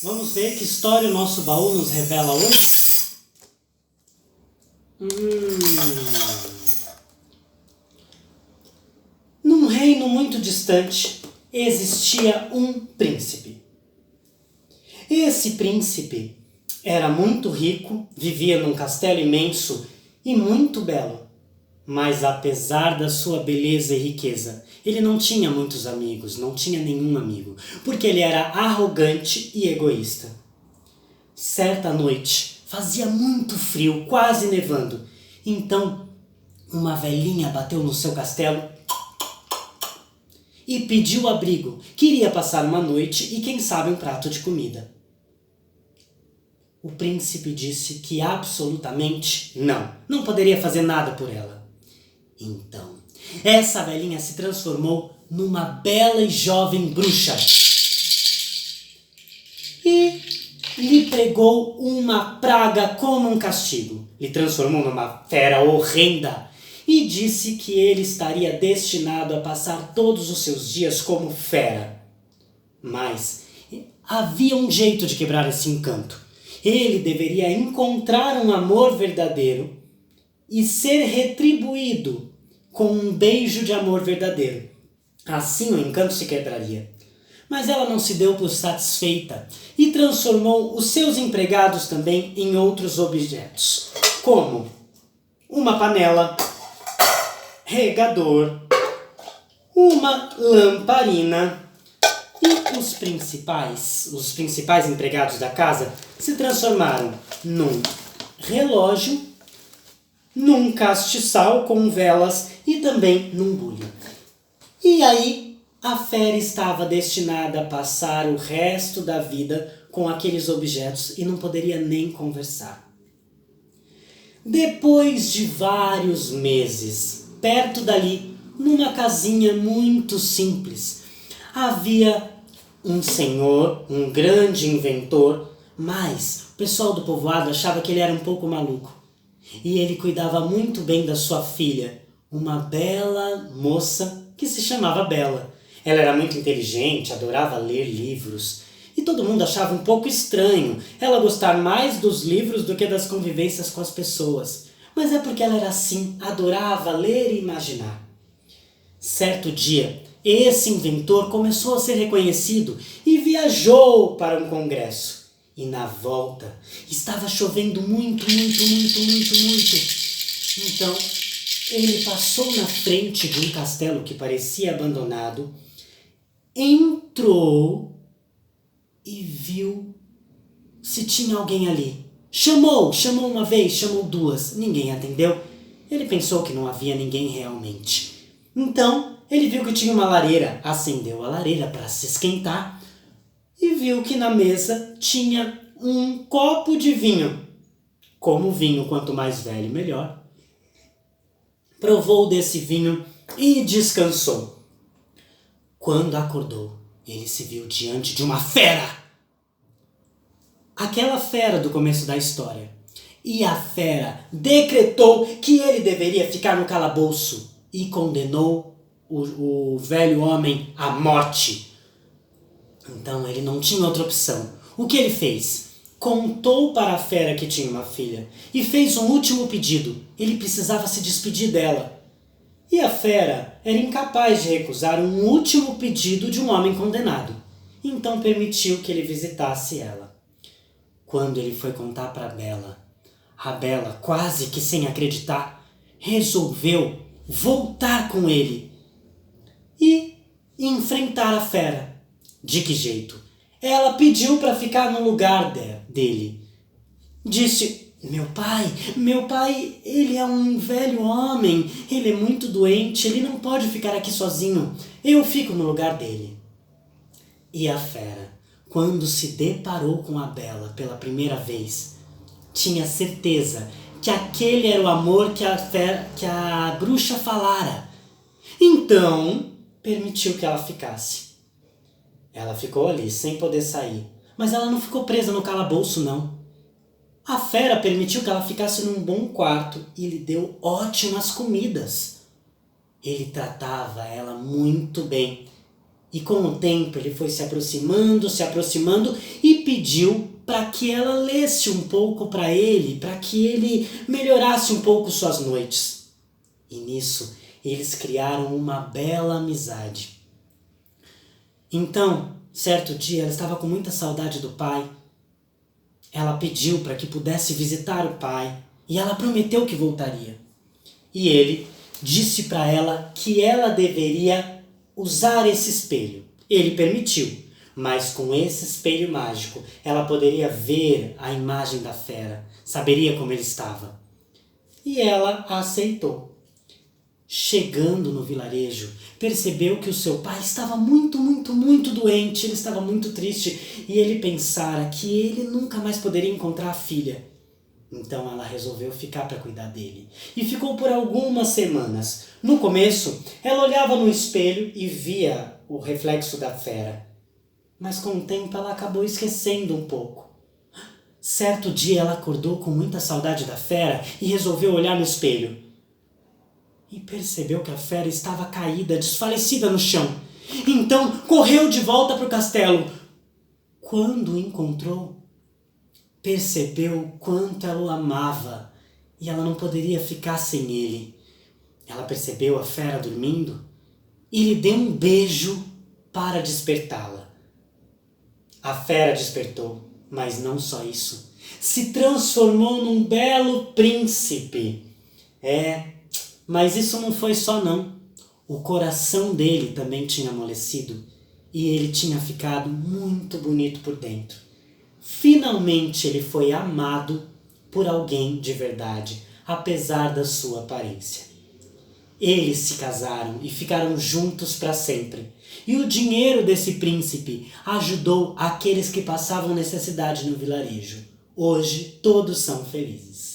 Vamos ver que história o nosso baú nos revela hoje? Num reino muito distante, existia um príncipe. Esse príncipe era muito rico, vivia num castelo imenso e muito belo. Mas apesar da sua beleza e riqueza, ele não tinha muitos amigos, não tinha nenhum amigo, porque ele era arrogante e egoísta. Certa noite, fazia muito frio, quase nevando. Então, uma velhinha bateu no seu castelo e pediu abrigo. Queria passar uma noite e, quem sabe, um prato de comida. O príncipe disse que absolutamente não poderia fazer nada por ela. Então, essa velhinha se transformou numa bela e jovem bruxa e lhe pregou uma praga como um castigo. Lhe transformou numa fera horrenda e disse que ele estaria destinado a passar todos os seus dias como fera. Mas havia um jeito de quebrar esse encanto. Ele deveria encontrar um amor verdadeiro e ser retribuído com um beijo de amor verdadeiro. Assim o encanto se quebraria. Mas ela não se deu por satisfeita e transformou os seus empregados também em outros objetos, como uma panela, regador, uma lamparina, e os principais empregados da casa se transformaram num relógio, num castiçal com velas e também num bule. E aí a fera estava destinada a passar o resto da vida com aqueles objetos e não poderia nem conversar. Depois de vários meses, perto dali, numa casinha muito simples, havia um senhor, um grande inventor, mas o pessoal do povoado achava que ele era um pouco maluco. E ele cuidava muito bem da sua filha, uma bela moça que se chamava Bela. Ela era muito inteligente, adorava ler livros. E todo mundo achava um pouco estranho ela gostar mais dos livros do que das convivências com as pessoas. Mas é porque ela era assim, adorava ler e imaginar. Certo dia, esse inventor começou a ser reconhecido e viajou para um congresso. E na volta, estava chovendo muito. Então, ele passou na frente de um castelo que parecia abandonado, entrou e viu se tinha alguém ali. Chamou uma vez, chamou duas, ninguém atendeu. Ele pensou que não havia ninguém realmente. Então, ele viu que tinha uma lareira, acendeu a lareira para se esquentar e viu que na mesa tinha um copo de vinho. Como vinho, quanto mais velho, melhor. Provou desse vinho e descansou. Quando acordou, ele se viu diante de uma fera. Aquela fera do começo da história. E a fera decretou que ele deveria ficar no calabouço e condenou o velho homem à morte. Então ele não tinha outra opção. O que ele fez? Contou para a fera que tinha uma filha e fez um último pedido. Ele precisava se despedir dela. E a fera era incapaz de recusar um último pedido de um homem condenado. Então permitiu que ele visitasse ela. Quando ele foi contar para a Bela, quase que sem acreditar, resolveu voltar com ele e enfrentar a fera. De que jeito? Ela pediu para ficar no lugar dele. Disse: meu pai, ele é um velho homem, ele é muito doente, ele não pode ficar aqui sozinho, eu fico no lugar dele. E a fera, quando se deparou com a Bela pela primeira vez, tinha certeza que aquele era o amor que a bruxa falara. Então, permitiu que ela ficasse. Ela ficou ali, sem poder sair. Mas ela não ficou presa no calabouço, não. A fera permitiu que ela ficasse num bom quarto e lhe deu ótimas comidas. Ele tratava ela muito bem. E com o tempo ele foi se aproximando e pediu para que ela lesse um pouco para ele, para que ele melhorasse um pouco suas noites. E nisso eles criaram uma bela amizade. Então, certo dia, ela estava com muita saudade do pai. Ela pediu para que pudesse visitar o pai e ela prometeu que voltaria. E ele disse para ela que ela deveria usar esse espelho. Ele permitiu, mas com esse espelho mágico ela poderia ver a imagem da fera, saberia como ele estava. E ela aceitou. Chegando no vilarejo, percebeu que o seu pai estava muito doente, ele estava muito triste e ele pensara que ele nunca mais poderia encontrar a filha. Então ela resolveu ficar para cuidar dele. E ficou por algumas semanas. No começo, ela olhava no espelho e via o reflexo da fera. Mas com o tempo ela acabou esquecendo um pouco. Certo dia ela acordou com muita saudade da fera e resolveu olhar no espelho. E percebeu que a fera estava caída, desfalecida no chão. Então correu de volta para o castelo. Quando o encontrou, percebeu o quanto ela o amava e ela não poderia ficar sem ele. Ela percebeu a fera dormindo e lhe deu um beijo para despertá-la. A fera despertou, mas não só isso. Se transformou num belo príncipe. Mas isso não foi só não. O coração dele também tinha amolecido e ele tinha ficado muito bonito por dentro. Finalmente ele foi amado por alguém de verdade, apesar da sua aparência. Eles se casaram e ficaram juntos para sempre. E o dinheiro desse príncipe ajudou aqueles que passavam necessidade no vilarejo. Hoje todos são felizes.